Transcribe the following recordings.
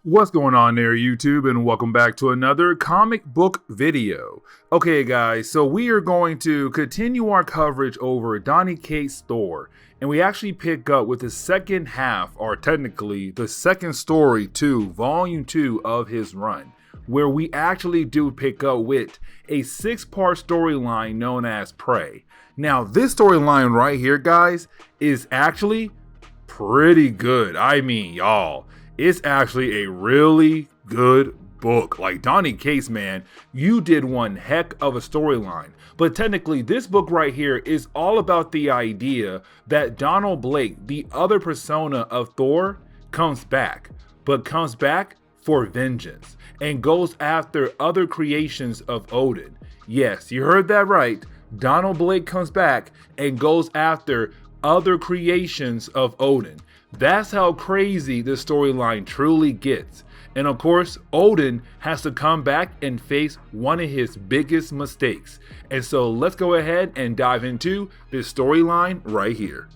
What's going on there, YouTube, and welcome back to another comic book video. Okay, guys, so we are going to continue our coverage over Donny Cates Thor, and we actually pick up with the second half, or technically the second story to Volume 2 of his run, where we actually do pick up with a 6-part storyline known as Prey. Now, this storyline right here, guys, is actually pretty good. I mean, y'all. It's actually a really good book. Like, Donny Cates, man, you did one heck of a storyline. But technically, this book right here is all about the idea that Donald Blake, the other persona of Thor, comes back. But comes back for vengeance and goes after other creations of Odin. Yes, you heard that right. Donald Blake comes back and goes after other creations of Odin. That's how crazy this storyline truly gets. And of course, Odin has to come back and face one of his biggest mistakes. And so let's go ahead and dive into this storyline right here.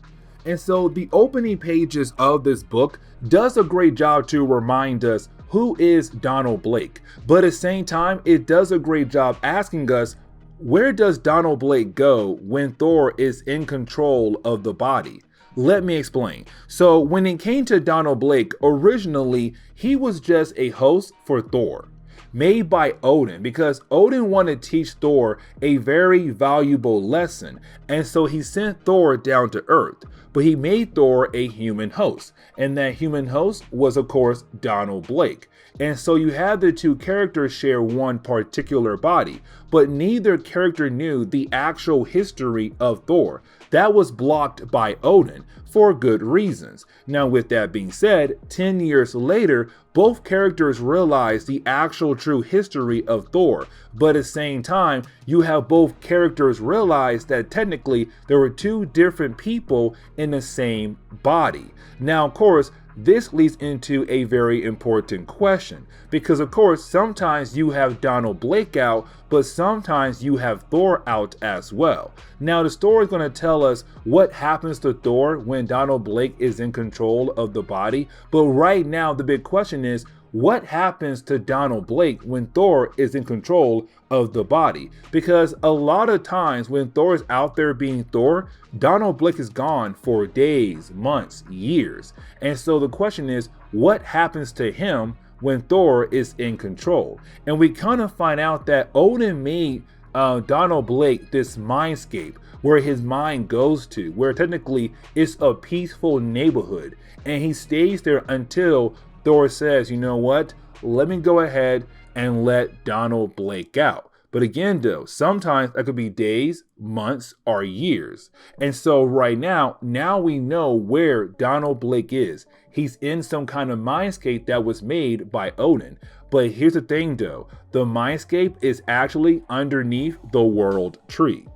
And so the opening pages of this book does a great job to remind us who is Donald Blake. But at the same time, it does a great job asking us, where does Donald Blake go when Thor is in control of the body? Let me explain. So when it came to Donald Blake, originally he was just a host for Thor, made by Odin, because Odin wanted to teach Thor a very valuable lesson, and so he sent Thor down to Earth, but he made Thor a human host, and that human host was of course Donald Blake. And so you had the two characters share one particular body, but neither character knew the actual history of Thor. That was blocked by Odin for good reasons. Now, with that being said, 10 years later, both characters realize the actual true history of Thor, but at the same time, you have both characters realize that technically there were two different people in the same body. Now, of course, this leads into a very important question, because of course sometimes you have Donald Blake out, but sometimes you have Thor out as well. Now the story is going to tell us what happens to Thor when Donald Blake is in control of the body, but right now the big question is, what happens to Donald Blake when Thor is in control of the body? Because a lot of times when Thor is out there being Thor, Donald Blake is gone for days, months, years. And so the question is, what happens to him when Thor is in control? And we kind of find out that Odin made Donald Blake this mindscape where his mind goes to, where technically it's a peaceful neighborhood. And he stays there until Thor says, you know what, let me go ahead and let Donald Blake out. But again, though, sometimes that could be days, months, or years. And so right now we know where Donald Blake is. He's in some kind of mindscape that was made by Odin. But here's the thing, though. The mindscape is actually underneath the world tree.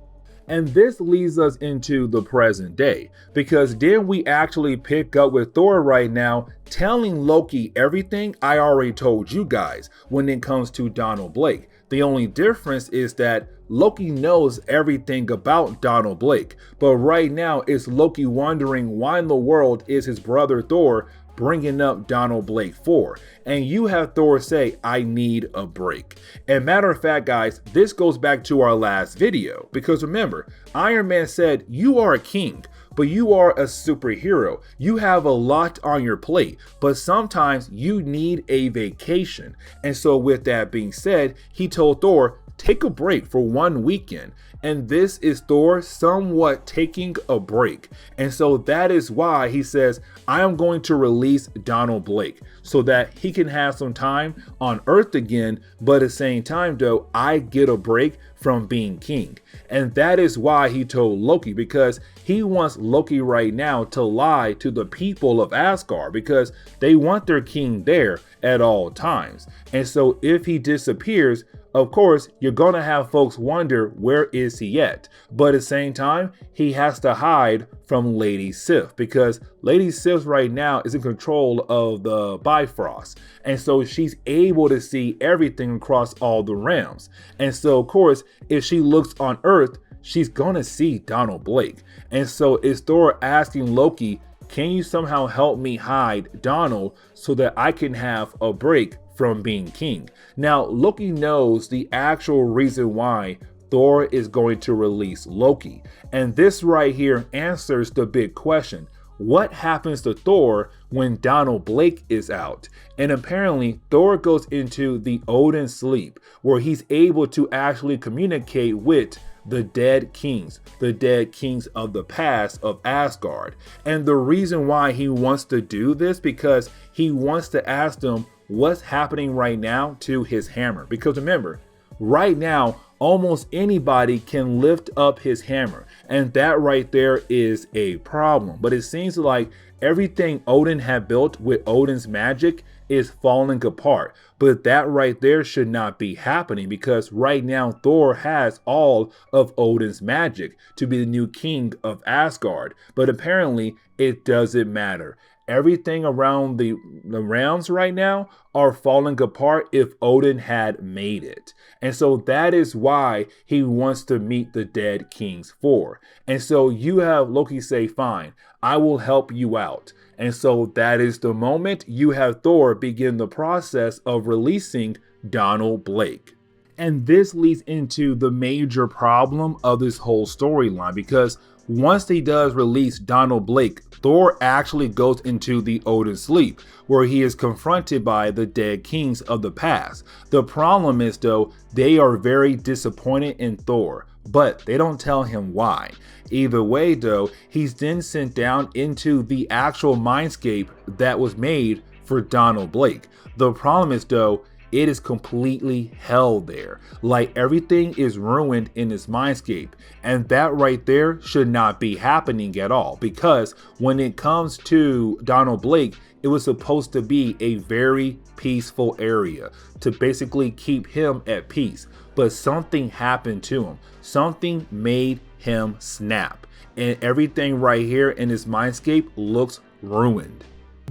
And this leads us into the present day, because then we actually pick up with Thor right now telling Loki everything I already told you guys when it comes to Donald Blake. The only difference is that Loki knows everything about Donald Blake, but right now it's Loki wondering why in the world is his brother Thor bringing up Donald Blake for. And you have Thor say, I need a break. And matter of fact, guys, this goes back to our last video, because remember, Iron Man said, you are a king, but you are a superhero. You have a lot on your plate, but sometimes you need a vacation. And so with that being said, he told Thor, take a break for one weekend. And this is Thor somewhat taking a break. And so that is why he says, I am going to release Donald Blake so that he can have some time on Earth again. But at the same time, though, I get a break from being king. And that is why he told Loki, because he wants Loki right now to lie to the people of Asgard, because they want their king there at all times. And so if he disappears, of course, you're going to have folks wonder, where is he at? But at the same time, he has to hide from Lady Sif, because Lady Sif right now is in control of the Bifrost. And so she's able to see everything across all the realms. And so, of course, if she looks on Earth, she's going to see Donald Blake. And so it's Thor asking Loki, can you somehow help me hide Donald so that I can have a break from being king? Now, Loki knows the actual reason why Thor is going to release Loki. And this right here answers the big question. What happens to Thor when Donald Blake is out? And apparently Thor goes into the Odin sleep, where he's able to actually communicate with the dead kings of the past of Asgard. And the reason why he wants to do this, because he wants to ask them what's happening right now to his hammer. Because remember, right now, almost anybody can lift up his hammer, and that right there is a problem. But it seems like everything Odin had built with Odin's magic is falling apart. But that right there should not be happening, because right now Thor has all of Odin's magic to be the new king of Asgard. But apparently it doesn't matter. Everything around the realms right now are falling apart if Odin had made it. And so that is why he wants to meet the dead kings for. And so you have Loki say, fine, I will help you out. And so that is the moment you have Thor begin the process of releasing Donald Blake. And this leads into the major problem of this whole storyline, because once he does release Donald Blake, Thor actually goes into the Odin sleep, where he is confronted by the dead kings of the past. The problem is, though, they are very disappointed in Thor, but they don't tell him why. Either way, though, he's then sent down into the actual mindscape that was made for Donald Blake. The problem is, though, it is completely hell there. Like, everything is ruined in this mindscape. And that right there should not be happening at all. Because when it comes to Donald Blake, it was supposed to be a very peaceful area to basically keep him at peace. But something happened to him. Something made him snap. And everything right here in this mindscape looks ruined.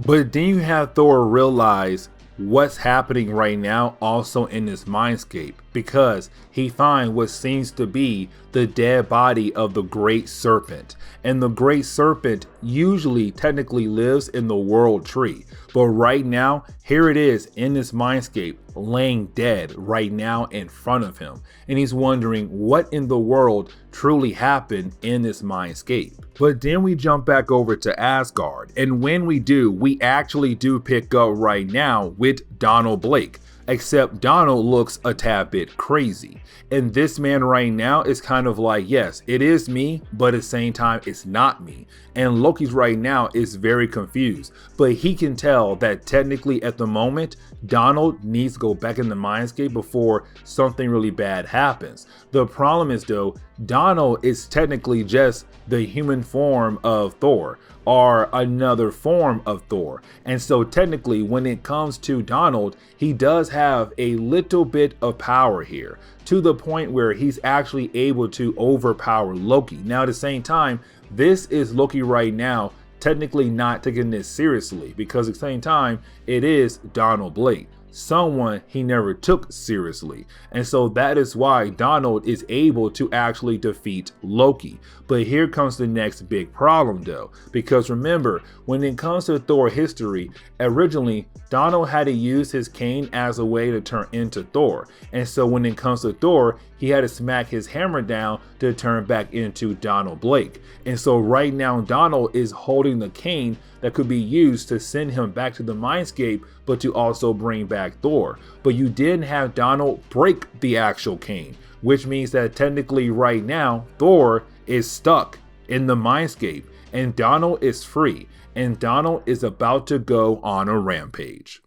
But then you have Thor realize what's happening right now also in this mindscape, because he finds what seems to be the dead body of the great serpent. And the great serpent usually technically lives in the world tree, but right now here it is in this mindscape laying dead right now in front of him, and he's wondering what in the world truly happened in this mindscape. But then we jump back over to Asgard, and when we do, we actually do pick up right now with Donald Blake. Except Donald looks a tad bit crazy. And this man right now is kind of like, yes, it is me, but at the same time, it's not me. And Loki's right now is very confused, but he can tell that technically at the moment, Donald needs to go back in the mindscape before something really bad happens. The problem is, though, Donald is technically just the human form of Thor, or another form of Thor. And so technically when it comes to Donald, he does have a little bit of power here, to the point where he's actually able to overpower Loki. Now at the same time, this is Loki right now technically not taking this seriously, because at the same time it is Donald Blake, someone he never took seriously. And so that is why Donald is able to actually defeat Loki. But here comes the next big problem, though, because remember, when it comes to Thor history, originally Donald had to use his cane as a way to turn into Thor. And so when it comes to Thor, he had to smack his hammer down to turn back into Donald Blake. And so right now Donald is holding the cane that could be used to send him back to the mindscape, but to also bring back Thor. But you didn't have Donald break the actual cane, which means that technically right now Thor is stuck in the mindscape and Donald is free, and Donald is about to go on a rampage.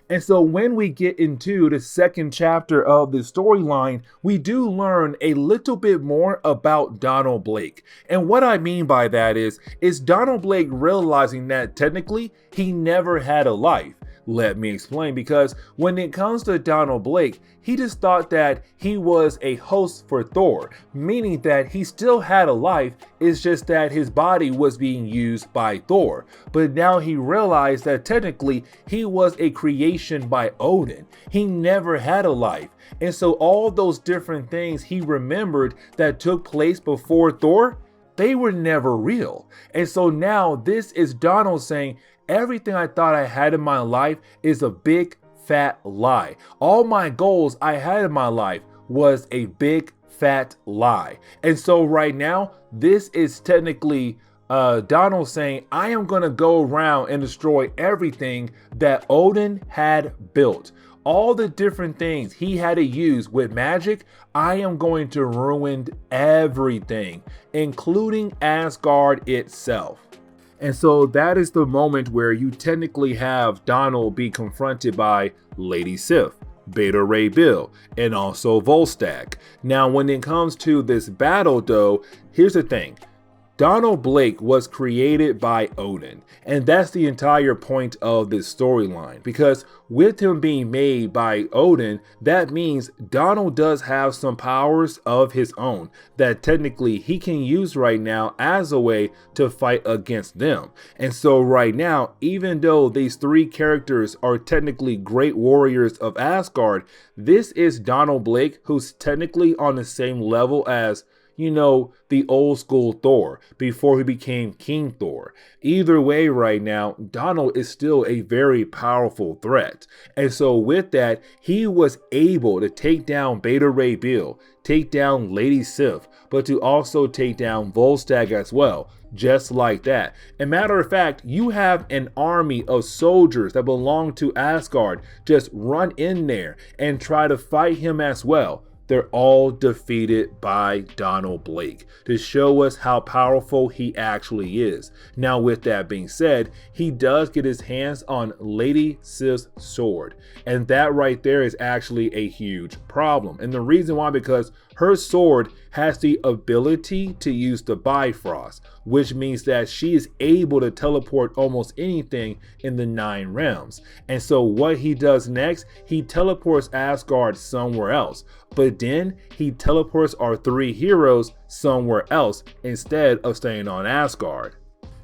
And so when we get into the second chapter of the storyline, we do learn a little bit more about Donald Blake. And what I mean by that is Donald Blake realizing that technically he never had a life. Let me explain, because when it comes to Donald Blake, he just thought that he was a host for Thor, meaning that he still had a life, it's just that his body was being used by Thor. But now he realized that technically he was a creation by Odin. He never had a life. And so all those different things he remembered that took place before Thor, they were never real. And so now this is Donald saying, everything I thought I had in my life is a big fat lie. All my goals I had in my life was a big fat lie. And so right now, this is technically Donald saying, I am going to go around and destroy everything that Odin had built. All the different things he had to use with magic, I am going to ruin everything, including Asgard itself. And so that is the moment where you technically have Donald be confronted by Lady Sif, Beta Ray Bill, and also Volstagg. Now, when it comes to this battle though, here's the thing. Donald Blake was created by Odin, and that's the entire point of this storyline, because with him being made by Odin, that means Donald does have some powers of his own that technically he can use right now as a way to fight against them. And so right now, even though these three characters are technically great warriors of Asgard, this is Donald Blake, who's technically on the same level as, you know, the old school Thor before he became King Thor. Either way right now, Donald is still a very powerful threat. And so with that, he was able to take down Beta Ray Bill, take down Lady Sif, but to also take down Volstagg as well. Just like that. And matter of fact, you have an army of soldiers that belong to Asgard just run in there and try to fight him as well. They're all defeated by Donald Blake to show us how powerful he actually is. Now, with that being said, he does get his hands on Lady Sif's sword. And that right there is actually a huge problem. And the reason why, because her sword has the ability to use the Bifrost, which means that she is able to teleport almost anything in the 9 realms. And so what he does next, he teleports Asgard somewhere else. But then he teleports our 3 heroes somewhere else instead of staying on Asgard.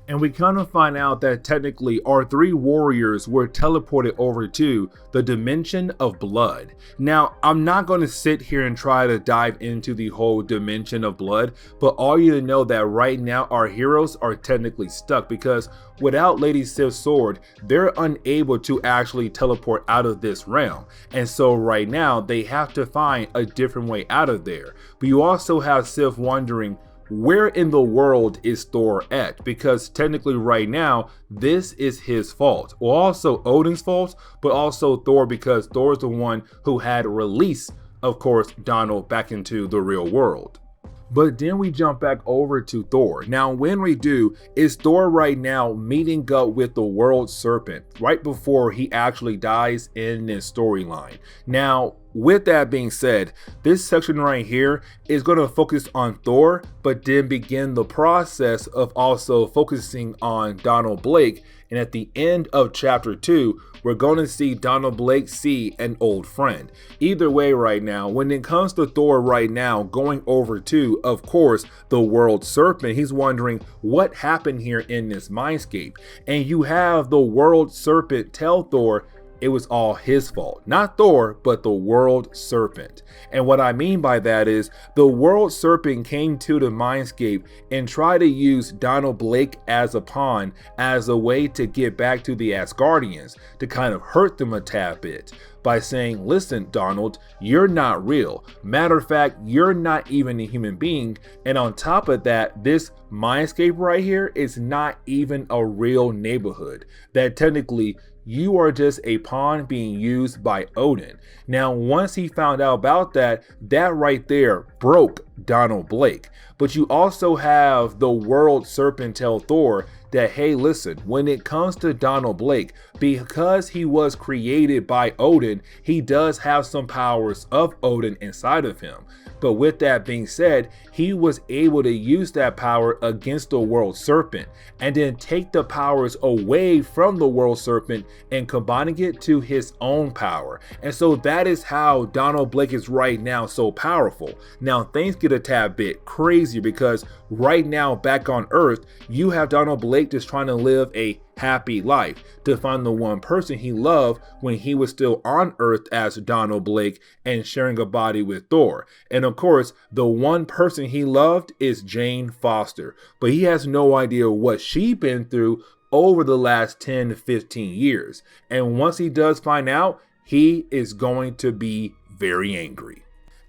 And we kind of find out that technically our 3 warriors were teleported over to the dimension of blood. Now, I'm not going to sit here and try to dive into the whole dimension of blood, but all you to know that right now our heroes are technically stuck, because without Lady Sif's sword, they're unable to actually teleport out of this realm. And so right now they have to find a different way out of there. But you also have Sif wondering, where in the world is Thor at? Because technically right now, this is his fault. Well, also Odin's fault, but also Thor, because Thor's the one who had released, of course, Donald back into the real world. But then we jump back over to Thor. Now, when we do, is Thor right now meeting up with the World Serpent right before he actually dies in this storyline. Now, with that being said, this section right here is going to focus on Thor, but then begin the process of also focusing on Donald Blake. And at the end of chapter 2, we're going to see Donald Blake see an old friend. Either way right now, when it comes to Thor right now, going over to, of course, the World Serpent, he's wondering what happened here in this mindscape. And you have the World Serpent tell Thor it was all his fault. Not Thor, but the World Serpent. And what I mean by that is the World Serpent came to the mindscape and tried to use Donald Blake as a pawn, as a way to get back to the Asgardians, to kind of hurt them a tad bit by saying, listen, Donald, you're not real. Matter of fact, you're not even a human being. And on top of that, this mindscape right here is not even a real neighborhood. That technically you are just a pawn being used by Odin. Now, once he found out about that, that right there broke Donald Blake. But you also have the World Serpent tell Thor that, hey, listen, when it comes to Donald Blake, because he was created by Odin, he does have some powers of Odin inside of him. But with that being said, he was able to use that power against the World Serpent and then take the powers away from the World Serpent and combining it to his own power. And so that is how Donald Blake is right now so powerful. Now things get a tad bit crazier, because right now back on Earth, you have Donald Blake just trying to live a happy life, to find the one person he loved when he was still on Earth as Donald Blake and sharing a body with Thor. And of course, the one person he loved is Jane Foster, but he has no idea what she's been through over the last 10 to 15 years. And once he does find out, he is going to be very angry.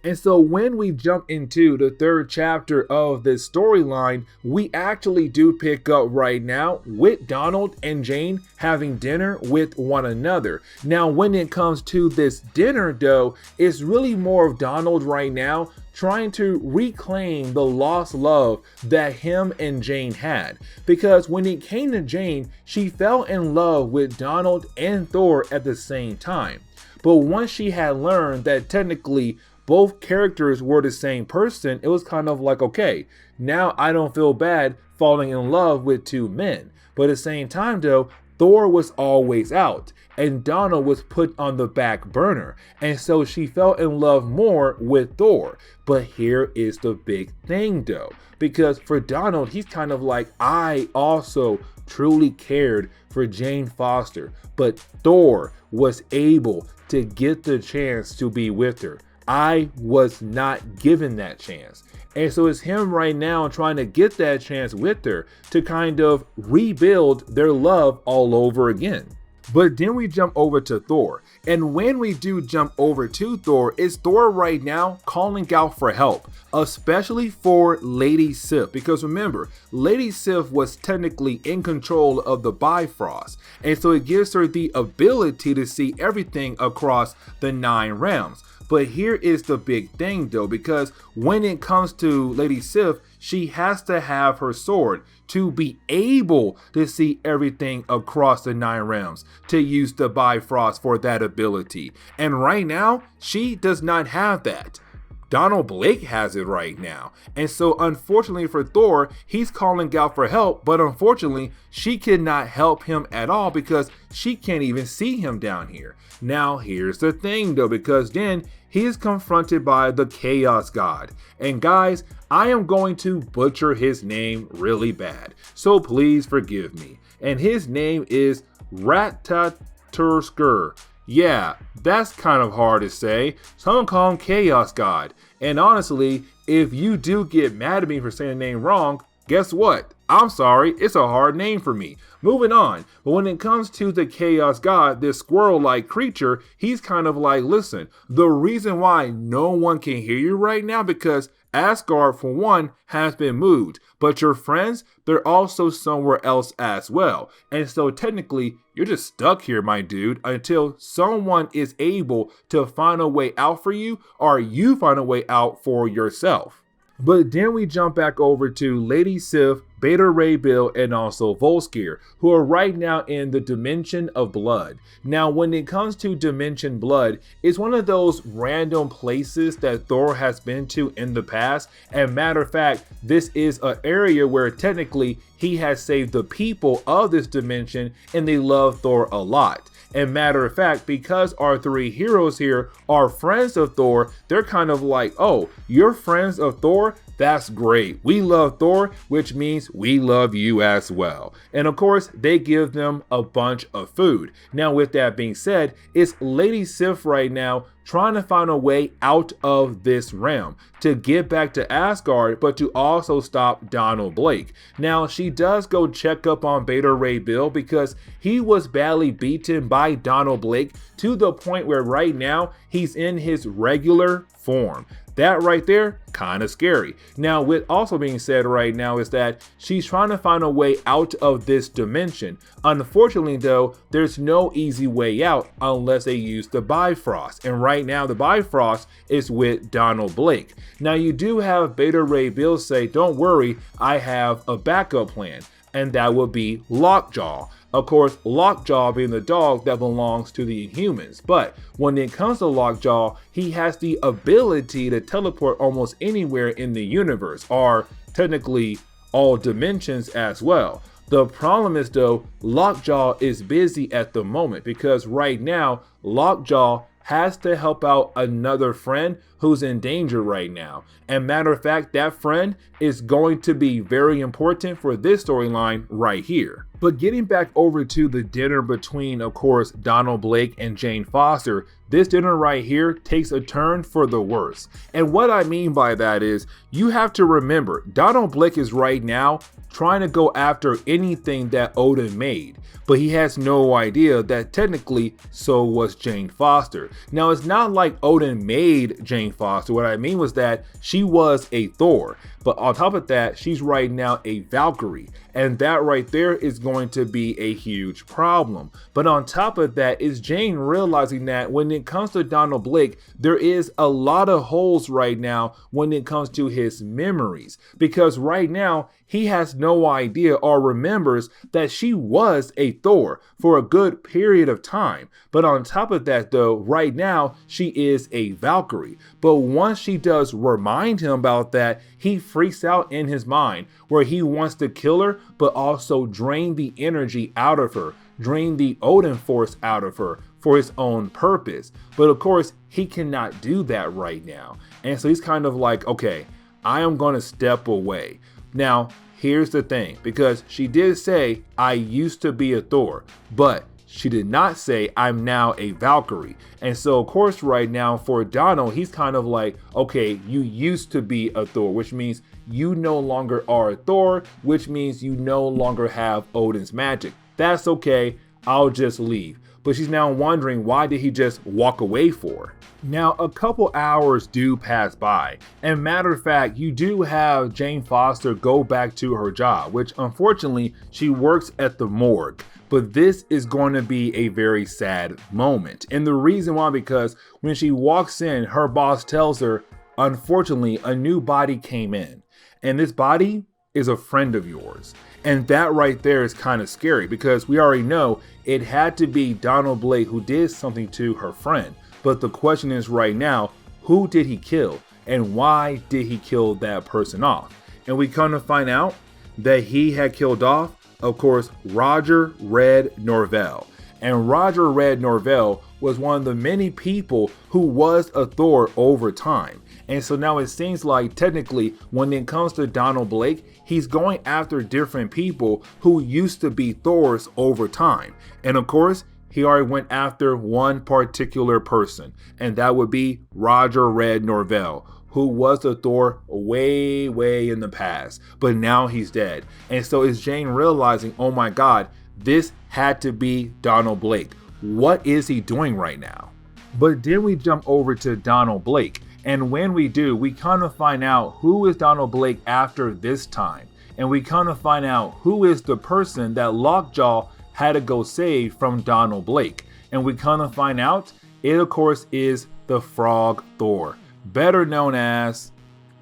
And so when we jump into the third chapter of this storyline, we actually do pick up right now with Donald and Jane having dinner with one another. Now, when it comes to this dinner though, it's really more of Donald right now trying to reclaim the lost love that him and Jane had. Because when it came to Jane, she fell in love with Donald and Thor at the same time. But once she had learned that technically both characters were the same person, it was kind of like, okay, now I don't feel bad falling in love with two men. But at the same time though, Thor was always out and Donald was put on the back burner. And so she fell in love more with Thor. But here is the big thing though, because for Donald, he's kind of like, I also truly cared for Jane Foster, but Thor was able to get the chance to be with her. I was not given that chance. And so it's him right now trying to get that chance with her to kind of rebuild their love all over again. But then we jump over to Thor. And when we do jump over to Thor, it's Thor right now calling out for help, especially for Lady Sif. Because remember, Lady Sif was technically in control of the Bifrost. And so it gives her the ability to see everything across the 9 realms. But here is the big thing though, because when it comes to Lady Sif, she has to have her sword to be able to see everything across the 9 realms, to use the Bifrost for that ability. And right now, she does not have that. Donald Blake has it right now. And so unfortunately for Thor, he's calling out for help, but unfortunately, she cannot help him at all because she can't even see him down here. Now, here's the thing though, because then he is confronted by the Chaos God. And guys, I am going to butcher his name really bad, so please forgive me. And his name is Ratatursker. Yeah, that's kind of hard to say, so I'm gonna call him Chaos God. And honestly, if you do get mad at me for saying the name wrong, guess what? I'm sorry, it's a hard name for me. Moving on. But when it comes to the Chaos God, this squirrel-like creature, he's kind of like, listen, the reason why no one can hear you right now because Asgard, for one, has been moved, but your friends, they're also somewhere else as well. And so technically, you're just stuck here, my dude, until someone is able to find a way out for you, or you find a way out for yourself. But then we jump back over to Lady Sif, Beta Ray Bill, and also Volskir, who are right now in the Dimension of Blood. Now, when it comes to Dimension Blood, it's one of those random places that Thor has been to in the past. And matter of fact, this is an area where technically he has saved the people of this dimension and they love Thor a lot. And matter of fact, because our 3 heroes here are friends of Thor, they're kind of like, oh, you're friends of Thor? That's great. We love Thor, which means we love you as well. And of course, they give them a bunch of food. Now, with that being said, it's Lady Sif right now trying to find a way out of this realm to get back to Asgard, but to also stop Donald Blake. Now, she does go check up on Beta Ray Bill because he was badly beaten by Donald Blake to the point where right now he's in his regular form. That right there, kind of scary. Now, with also being said right now is that she's trying to find a way out of this dimension. Unfortunately though, there's no easy way out unless they use the Bifrost. And right now the Bifrost is with Donald Blake. Now you do have Beta Ray Bill say, don't worry, I have a backup plan. And that would be Lockjaw. Of course, Lockjaw being the dog that belongs to the Inhumans. But when it comes to Lockjaw, he has the ability to teleport almost anywhere in the universe, or technically all dimensions as well. The problem is though, Lockjaw is busy at the moment because right now, Lockjaw has to help out another friend who's in danger right now. And matter of fact, that friend is going to be very important for this storyline right here. But getting back over to the dinner between, of course, Donald Blake and Jane Foster, this dinner right here takes a turn for the worse. And what I mean by that is, you have to remember, Donald Blake is right now trying to go after anything that Odin made, but he has no idea that technically so was Jane Foster. Now, it's not like Odin made Jane Foster. What I mean was that she was a Thor, but on top of that, she's right now a Valkyrie, and that right there is going to be a huge problem. But on top of that is Jane realizing that when it comes to Donald Blake, there is a lot of holes right now when it comes to his memories, because right now he has no idea or remembers that she was a Thor for a good period of time. But on top of that though, right now she is a Valkyrie. But once she does remind him about that, he freaks out in his mind where he wants to kill her, but also drain the energy out of her, drain the Odin force out of her for his own purpose. But of course, he cannot do that right now. And so he's kind of like, okay, I am going to step away. Now, here's the thing, because she did say, I used to be a Thor, but she did not say I'm now a Valkyrie. And so of course right now for Donald, he's kind of like, okay, you used to be a Thor, which means you no longer are a Thor, which means you no longer have Odin's magic. That's okay, I'll just leave. But she's now wondering, why did he just walk away for? Now, a couple hours do pass by, and matter of fact, you do have Jane Foster go back to her job, which unfortunately, she works at the morgue. But this is going to be a very sad moment. And the reason why, because when she walks in, her boss tells her, unfortunately, a new body came in. And this body is a friend of yours. And that right there is kind of scary, because we already know it had to be Donald Blake who did something to her friend. But the question is right now, who did he kill? And why did he kill that person off? And we come to find out that he had killed off, of course, Roger Red Norvell. And Roger Red Norvell was one of the many people who was a Thor over time. And so now it seems like technically when it comes to Donald Blake, he's going after different people who used to be Thors over time. And of course, he already went after one particular person, and that would be Roger Red Norvell, who was a Thor way in the past, but now he's dead. And so is Jane realizing, oh my God, this had to be Donald Blake. What is he doing right now? But then we jump over to Donald Blake. And when we do, we kind of find out who is Donald Blake after this time. And we kind of find out who is the person that Lockjaw had to go save from Donald Blake. And we kind of find out it, of course, is the Frog Thor, better known as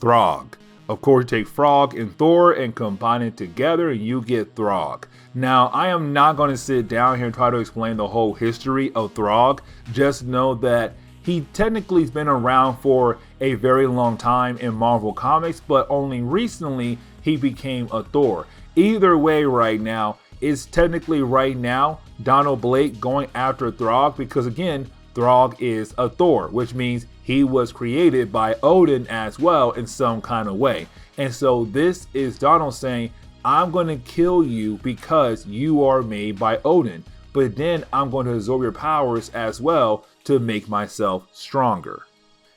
Throg. Of course, you take Frog and Thor and combine it together and you get Throg. Now, I am not going to sit down here and try to explain the whole history of Throg. Just know that he technically has been around for a very long time in Marvel Comics, but only recently he became a Thor. Either way right now, it's technically right now Donald Blake going after Throg, because again, Throg is a Thor, which means he was created by Odin as well in some kind of way. And so this is Donald saying, I'm going to kill you because you are made by Odin, but then I'm going to absorb your powers as well to make myself stronger.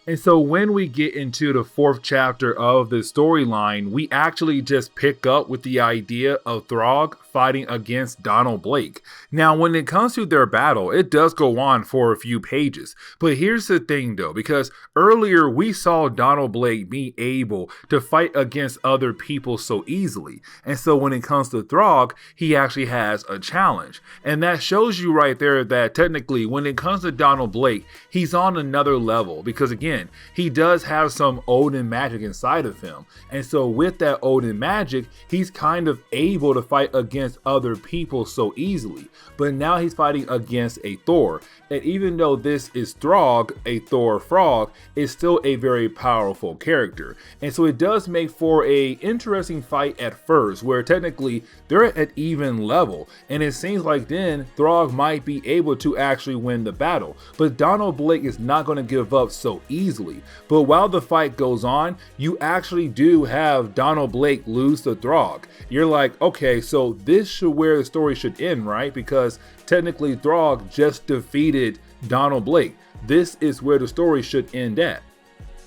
And so when we get into the 4th chapter of the storyline, we actually just pick up with the idea of Throg fighting against Donald Blake. Now, when it comes to their battle, it does go on for a few pages. But here's the thing though, because earlier we saw Donald Blake be able to fight against other people so easily. And so when it comes to Throg, he actually has a challenge. And that shows you right there that technically when it comes to Donald Blake, he's on another level, because again, he does have some Odin magic inside of him. And so with that Odin magic, he's kind of able to fight against against other people so easily, but now he's fighting against a Thor. And even though this is Throg, a Thor frog, is still a very powerful character. And so it does make for a interesting fight at first, where technically they're at even level. And it seems like then Throg might be able to actually win the battle. But Donald Blake is not going to give up so easily. But while the fight goes on, you actually do have Donald Blake lose to Throg. You're like, okay, so this should where the story should end, right? Because technically Throg just defeated Donald Blake. This is where the story should end at.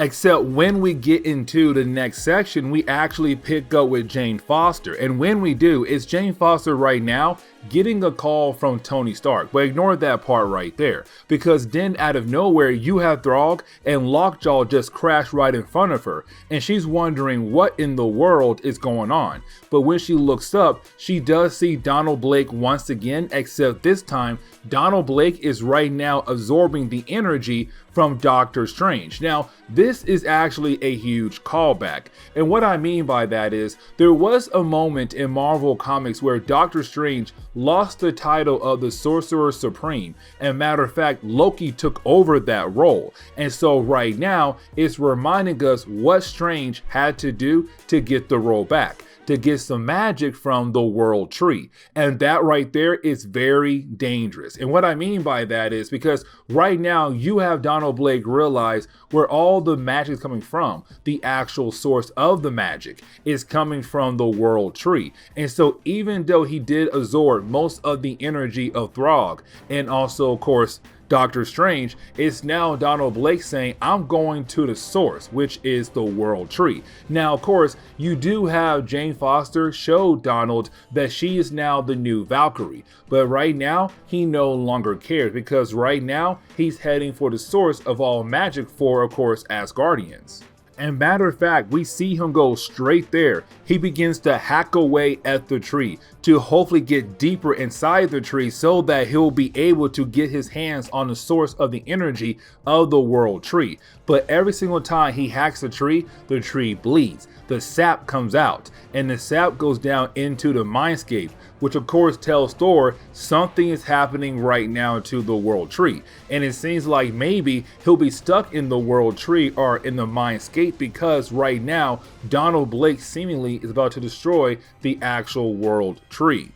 Except when we get into the next section, we actually pick up with Jane Foster. And when we do, it's Jane Foster right now getting a call from Tony Stark. But ignore that part right there, because then out of nowhere, you have Throg and Lockjaw just crash right in front of her. And she's wondering what in the world is going on. But when she looks up, she does see Donald Blake once again, except this time, Donald Blake is right now absorbing the energy from Doctor Strange. Now, this is actually a huge callback. And what I mean by that is, there was a moment in Marvel Comics where Doctor Strange lost the title of the Sorcerer Supreme. And matter of fact, Loki took over that role. And so right now, it's reminding us what Strange had to do to get the role back, to get some magic from the World Tree. And that right there is very dangerous. And what I mean by that is because right now you have Donald Blake realize where all the magic is coming from. The actual source of the magic is coming from the World Tree. And so even though he did absorb most of the energy of Throg and also of course Doctor Strange, it's now Donald Blake saying, I'm going to the source, which is the World Tree. Now, of course, you do have Jane Foster show Donald that she is now the new Valkyrie. But right now, he no longer cares because right now, he's heading for the source of all magic for, of course, Asgardians. And matter of fact, we see him go straight there. He begins to hack away at the tree to hopefully get deeper inside the tree so that he'll be able to get his hands on the source of the energy of the World Tree. But every single time he hacks the tree bleeds. The sap comes out and the sap goes down into the mindscape, which of course tells Thor something is happening right now to the World Tree. And it seems like maybe he'll be stuck in the World Tree or in the mindscape because right now Donald Blake seemingly is about to destroy the actual World Tree.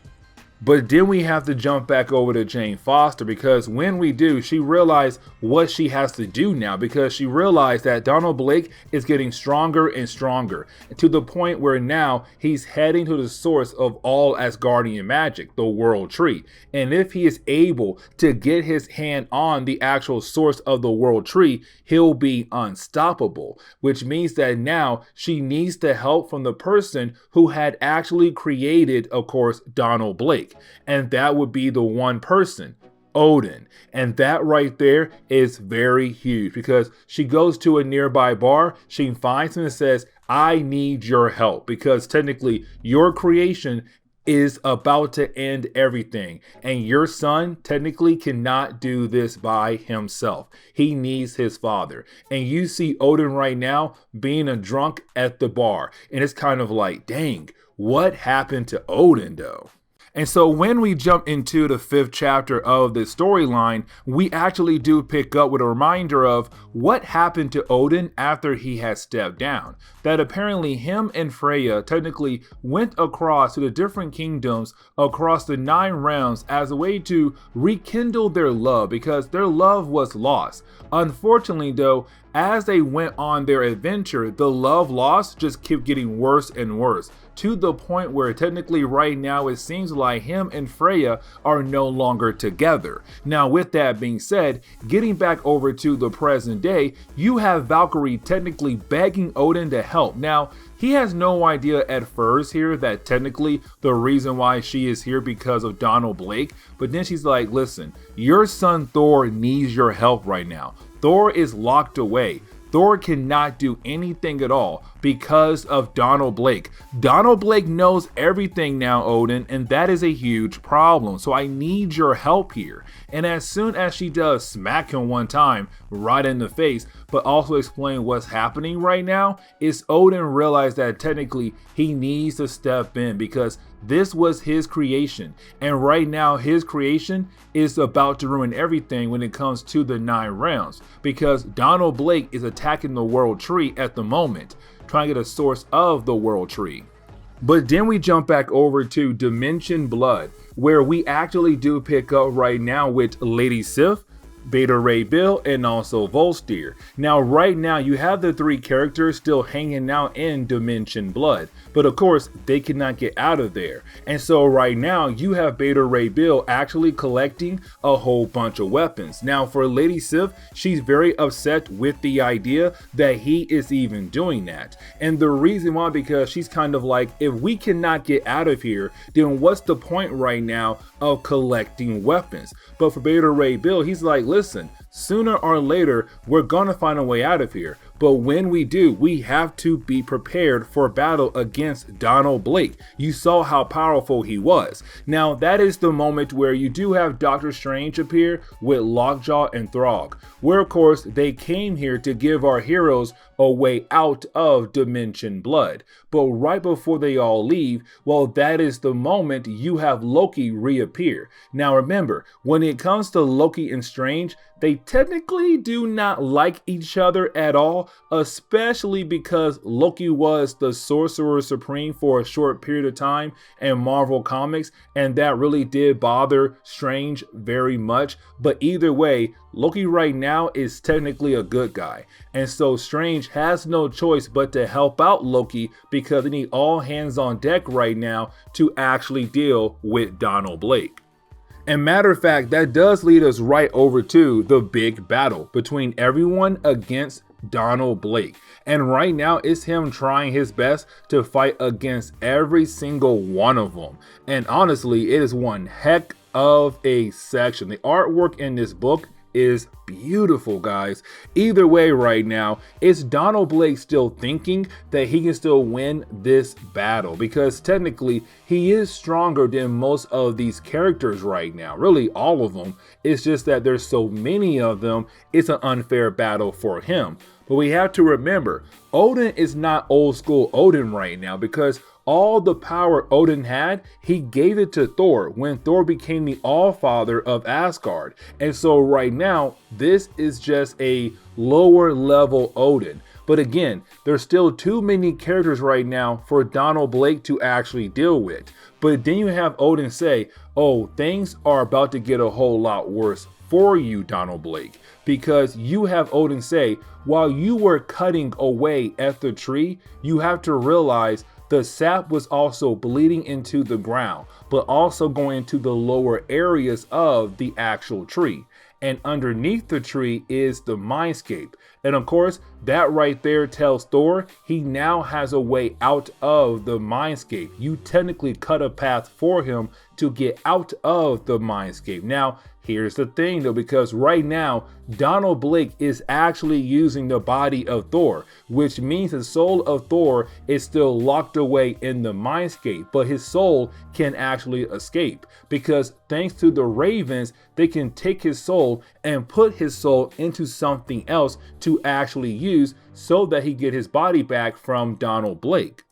But then we have to jump back over to Jane Foster because when we do, she realized what she has to do now because she realized that Donald Blake is getting stronger and stronger to the point where now he's heading to the source of all Asgardian magic, the World Tree. And if he is able to get his hand on the actual source of the World Tree, he'll be unstoppable, which means that now she needs the help from the person who had actually created, of course, Donald Blake. And that would be the one person, Odin. And that right there is very huge because she goes to a nearby bar, she finds him and says, I need your help because technically your creation is about to end everything and your son technically cannot do this by himself. He needs his father. And you see Odin right now being a drunk at the bar and it's kind of like, dang, what happened to Odin though? And so when we jump into the 5th chapter of this storyline, we actually do pick up with a reminder of what happened to Odin after he had stepped down. That apparently him and Freya technically went across to the different kingdoms across the 9 realms as a way to rekindle their love because their love was lost. Unfortunately though, as they went on their adventure, the love lost just kept getting worse and worse, to the point where technically right now it seems like him and Freya are no longer together. Now with that being said, getting back over to the present day, you have Valkyrie technically begging Odin to help. Now, he has no idea at first here that technically the reason why she is here because of Donald Blake, but then she's like, listen, your son Thor needs your help right now. Thor is locked away. Thor cannot do anything at all because of Donald Blake. Donald Blake knows everything now, Odin, and that is a huge problem. So I need your help here. And as soon as she does smack him one time right in the face, but also explain what's happening right now, is Odin realized that technically he needs to step in because this was his creation. And right now his creation is about to ruin everything when it comes to the 9 realms, because Donald Blake is attacking the world tree at the moment, trying to get a source of the world tree. But then we jump back over to Dimension Blood, where we actually do pick up right now with Lady Sif, Beta Ray Bill, and also Volsteer. Now right now you have the 3 characters still hanging out in Dimension Blood, but of course they cannot get out of there. And so right now you have Beta Ray Bill actually collecting a whole bunch of weapons. Now for Lady Sif, she's very upset with the idea that he is even doing that. And the reason why, because she's kind of like, if we cannot get out of here, then what's the point right now of collecting weapons? But for Beta Ray Bill, he's like, listen, sooner or later, we're gonna find a way out of here. But when we do, we have to be prepared for battle against Donald Blake. You saw how powerful he was. Now, that is the moment where you do have Doctor Strange appear with Lockjaw and Throg, where of course they came here to give our heroes a way out of Dimension Blood. But right before they all leave, well, that is the moment you have Loki reappear. Now remember, when it comes to Loki and Strange, they technically do not like each other at all, especially because Loki was the Sorcerer Supreme for a short period of time in Marvel Comics, and that really did bother Strange very much. But either way, Loki right now is technically a good guy, and so Strange has no choice but to help out Loki because they need all hands on deck right now to actually deal with Donald Blake. And matter of fact, that does lead us right over to the big battle between everyone against Donald Blake. And right now it's him trying his best to fight against every single one of them. And honestly, it is one heck of a section. The artwork in this book is beautiful, guys. Either way right now, it's Donald Blake still thinking that he can still win this battle, because technically he is stronger than most of these characters right now, really all of them. It's just that there's so many of them, it's an unfair battle for him. But we have to remember, Odin is not old school Odin right now, because all the power Odin had, he gave it to Thor when Thor became the All Father of Asgard. And so right now, this is just a lower level Odin. But again, there's still too many characters right now for Donald Blake to actually deal with. But then you have Odin say, oh, things are about to get a whole lot worse for you, Donald Blake, because you have Odin say, while you were cutting away at the tree, you have to realize the sap was also bleeding into the ground, but also going into the lower areas of the actual tree. And underneath the tree is the mindscape. And of course, that right there tells Thor he now has a way out of the mindscape. You technically cut a path for him to get out of the mindscape. Now, here's the thing though, because right now, Donald Blake is actually using the body of Thor, which means the soul of Thor is still locked away in the mindscape, but his soul can actually escape, because thanks to the ravens, they can take his soul and put his soul into something else to actually use so that he get his body back from Donald Blake.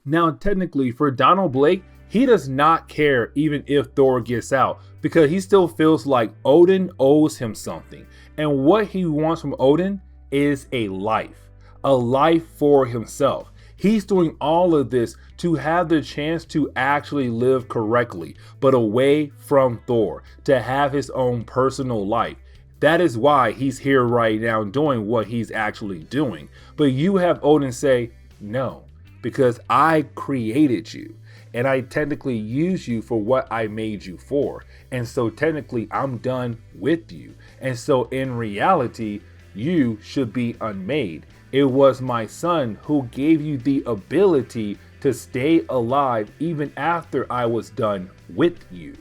Now, technically for Donald Blake, he does not care even if Thor gets out, because he still feels like Odin owes him something. And what he wants from Odin is a life for himself. He's doing all of this to have the chance to actually live correctly, but away from Thor, to have his own personal life. That is why he's here right now doing what he's actually doing. But you have Odin say, no, because I created you. And I technically use you for what I made you for. And so technically I'm done with you. And so in reality, you should be unmade. It was my son who gave you the ability to stay alive even after I was done with you.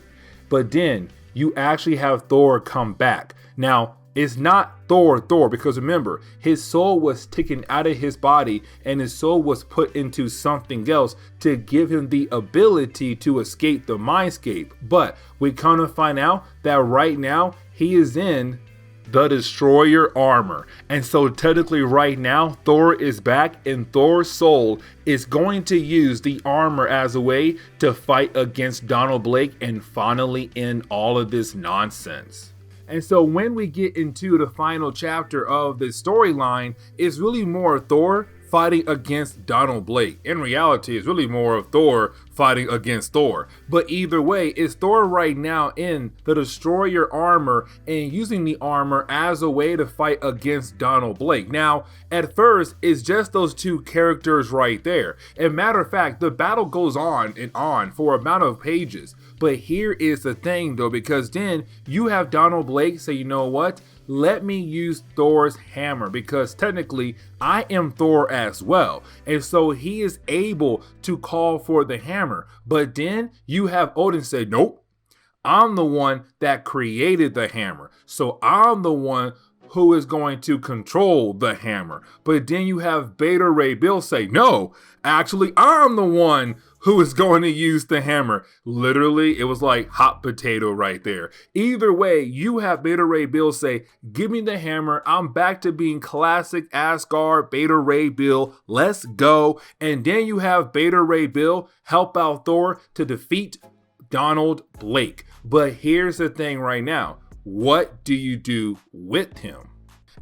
But then you actually have Thor come back. Now, It's not Thor, because remember, his soul was taken out of his body and his soul was put into something else to give him the ability to escape the mindscape. But we come to find out that right now he is in the destroyer armor. And so technically right now Thor is back and Thor's soul is going to use the armor as a way to fight against Donald Blake and finally end all of this nonsense. And so when we get into the final chapter of this storyline, it's really more Thor fighting against Donald Blake. In reality, it's really more of Thor fighting against Thor. But either way, it's Thor right now in the destroyer armor and using the armor as a way to fight against Donald Blake. Now, at first, it's just those two characters right there. And matter of fact, the battle goes on and on for a amount of pages. But here is the thing though, because then you have Donald Blake say, you know what? Let me use Thor's hammer because technically I am Thor as well. And so he is able to call for the hammer. But then you have Odin say, nope, I'm the one that created the hammer. So I'm the one who is going to control the hammer. But then you have Beta Ray Bill say, no, actually I'm the one who is going to use the hammer. Literally, it was like hot potato right there. Either way, you have Beta Ray Bill say, give me the hammer. I'm back to being classic Asgard Beta Ray Bill. Let's go. And then you have Beta Ray Bill help out Thor to defeat Donald Blake. But here's the thing right now. What do you do with him?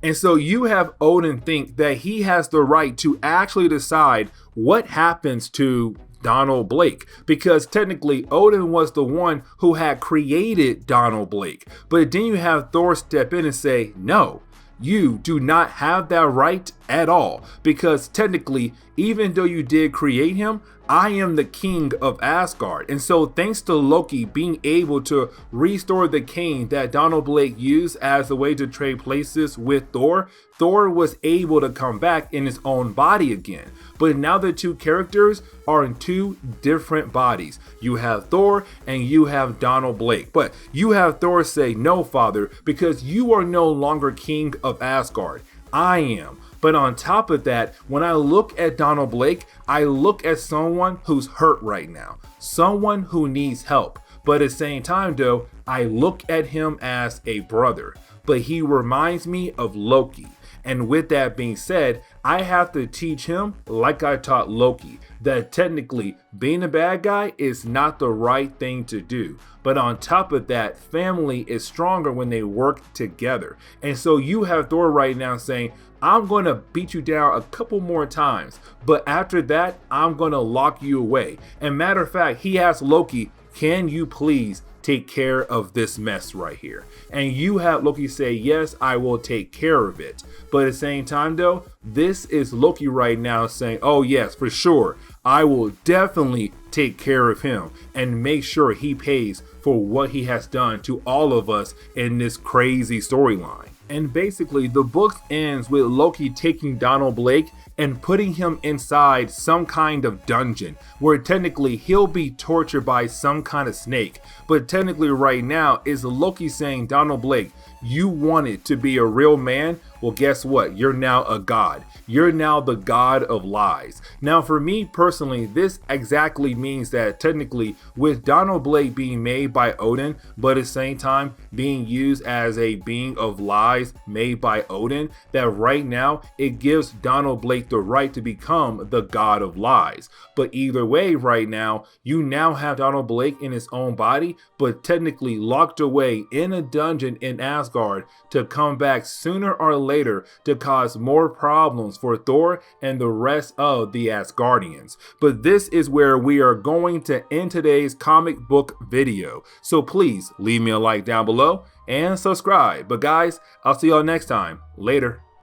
And so you have Odin think that he has the right to actually decide what happens to Donald Blake, because technically Odin was the one who had created Donald Blake. But then you have Thor step in and say, no, you do not have that right at all, because technically, even though you did create him, I am the king of Asgard. And so thanks to Loki being able to restore the cane that Donald Blake used as a way to trade places with Thor, Thor was able to come back in his own body again. But now the two characters are in two different bodies. You have Thor and you have Donald Blake. But you have Thor say, no, father, because you are no longer king of Asgard. I am. But on top of that, when I look at Donald Blake, I look at someone who's hurt right now, someone who needs help. But at the same time though, I look at him as a brother, but he reminds me of Loki. And with that being said, I have to teach him, like I taught Loki, that technically being a bad guy is not the right thing to do. But on top of that, family is stronger when they work together. And so you have Thor right now saying, I'm going to beat you down a couple more times, but after that, I'm going to lock you away. And matter of fact, he asked Loki, can you please take care of this mess right here? And you have Loki say, yes, I will take care of it. But at the same time though, this is Loki right now saying, oh yes, for sure, I will definitely take care of him and make sure he pays for what he has done to all of us in this crazy storyline. And basically the book ends with Loki taking Donald Blake and putting him inside some kind of dungeon where technically he'll be tortured by some kind of snake. But technically right now is Loki saying, Donald Blake, you wanted to be a real man? Well, guess what? You're now a god. You're now the god of lies. Now, for me personally, this exactly means that technically with Donald Blake being made by Odin, but at the same time being used as a being of lies made by Odin, that right now it gives Donald Blake the right to become the god of lies. But either way right now, you now have Donald Blake in his own body, but technically locked away in a dungeon in Asgard to come back sooner or later to cause more problems for Thor and the rest of the Asgardians. But this is where we are going to end today's comic book video. So please leave me a like down below and subscribe. But guys, I'll see y'all next time. Later.